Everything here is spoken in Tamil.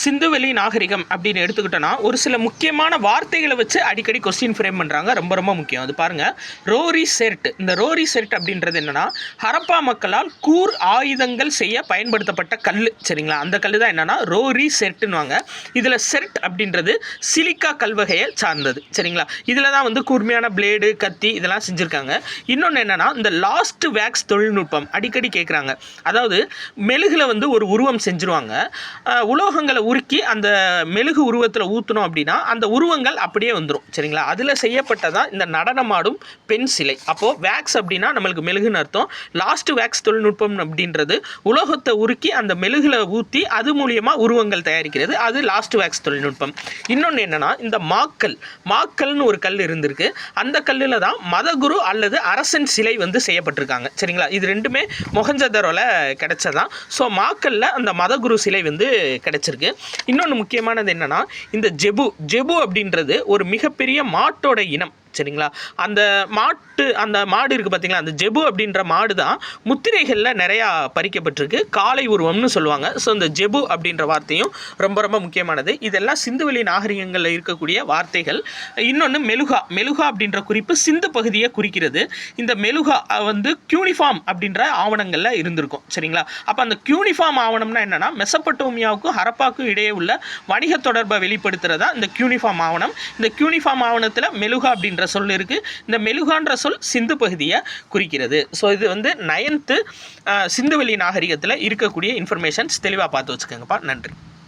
சிந்துவெளி நாகரிகம் அப்படின்னு எடுத்துக்கிட்டோன்னா ஒரு சில முக்கியமான வார்த்தைகளை வச்சு அடிக்கடி கொஸ்டின் ஃப்ரேம் பண்ணுறாங்க. ரொம்ப ரொம்ப முக்கியம். அது பாருங்கள், ரோரி செர்ட். இந்த ரோரி செர்ட் அப்படின்றது என்னென்னா, ஹரப்பா மக்களால் கூர் ஆயுதங்கள் செய்ய பயன்படுத்தப்பட்ட கல். சரிங்களா, அந்த கல் தான் என்னென்னா ரோரி செர்ட்டுன்னுவாங்க. இதில் செர்ட் அப்படின்றது சிலிக்கா கல்வகையை சார்ந்தது. சரிங்களா, இதில் தான் வந்து கூர்மையான பிளேடு, கத்தி இதெல்லாம் செஞ்சுருக்காங்க. இன்னொன்று என்னென்னா, இந்த லாஸ்ட் வேக்ஸ் தொழில்நுட்பம் அடிக்கடி கேட்குறாங்க. அதாவது மெழுகில் வந்து ஒரு உருவம் செஞ்சுருவாங்க. உலோகங்களை உருக்கி அந்த மெழுகு உருவத்தில் ஊற்றணும் அப்படின்னா அந்த உருவங்கள் அப்படியே வந்துடும். சரிங்களா, அதில் செய்யப்பட்டதான் இந்த நடனமாடும் பெண் சிலை. அப்போது வேக்ஸ் அப்படின்னா நம்மளுக்கு மெழுகுன்னு அர்த்தம். லாஸ்ட் வேக்ஸ் தொழில்நுட்பம் அப்படின்றது உலோகத்தை உருக்கி அந்த மெழுகில் ஊற்றி அது மூலியமாக உருவங்கள் தயாரிக்கிறது. அது லாஸ்ட் வேக்ஸ் தொழில்நுட்பம். இன்னொன்று என்னென்னா, இந்த மாக்கல்னு ஒரு கல் இருந்திருக்கு. அந்த கல்லில் தான் மதகுரு அல்லது அரசன் சிலை வந்து செய்யப்பட்டிருக்காங்க. சரிங்களா, இது ரெண்டுமே மொஹஞ்சதரோவில் கிடைச்சதான். ஸோ மாக்கல்ல அந்த மதகுரு சிலை வந்து கிடைச்சிருக்கு. இன்னொன்று முக்கியமானது என்னென்னா, இந்த ஜெபு அப்படின்றது ஒரு மிகப்பெரிய மாட்டோட இனம். சரிங்களா, அந்த மாடு இருக்குது பார்த்தீங்களா, அந்த ஜெபு அப்படின்ற மாடு தான் முத்திரைகளில் நிறையா பறிக்கப்பட்டிருக்கு. காளை உருவம்னு சொல்லுவாங்க. ஸோ இந்த ஜெபு அப்படின்ற வார்த்தையும் ரொம்ப ரொம்ப முக்கியமானது. இதெல்லாம் சிந்துவெளி நாகரிகங்களில் இருக்கக்கூடிய வார்த்தைகள். இன்னொன்று மெலுகா அப்படின்ற குறிப்பு சிந்து பகுதியை குறிக்கிறது. இந்த மெலுகா வந்து கியூனிஃபார்ம் அப்படின்ற ஆவணங்களில் இருந்திருக்கும். சரிங்களா, அப்போ அந்த கியூனிஃபார்ம் ஆவணம்னா என்னென்னா, மெசப்பட்டோமியாவுக்கும் ஹரப்பாவுக்கும் இடையே உள்ள வணிக தொடர்பை வெளிப்படுத்துகிறதா இந்த கியூனிஃபார்ம் ஆவணம். இந்த கியூனிஃபார்ம் ஆவணத்தில் மெலுகா அப்படின்ற சொல் இருக்குது. இந்த மெலுகான்ற சொல் சிந்து பகுதியை குறிக்கிறது. ஸோ இது வந்து 9th சிந்துவெளி நாகரிகத்தில் இருக்கக்கூடிய இன்ஃபர்மேஷன்ஸ். தெளிவாக பார்த்து வச்சுக்கோங்கப்பா. நன்றி.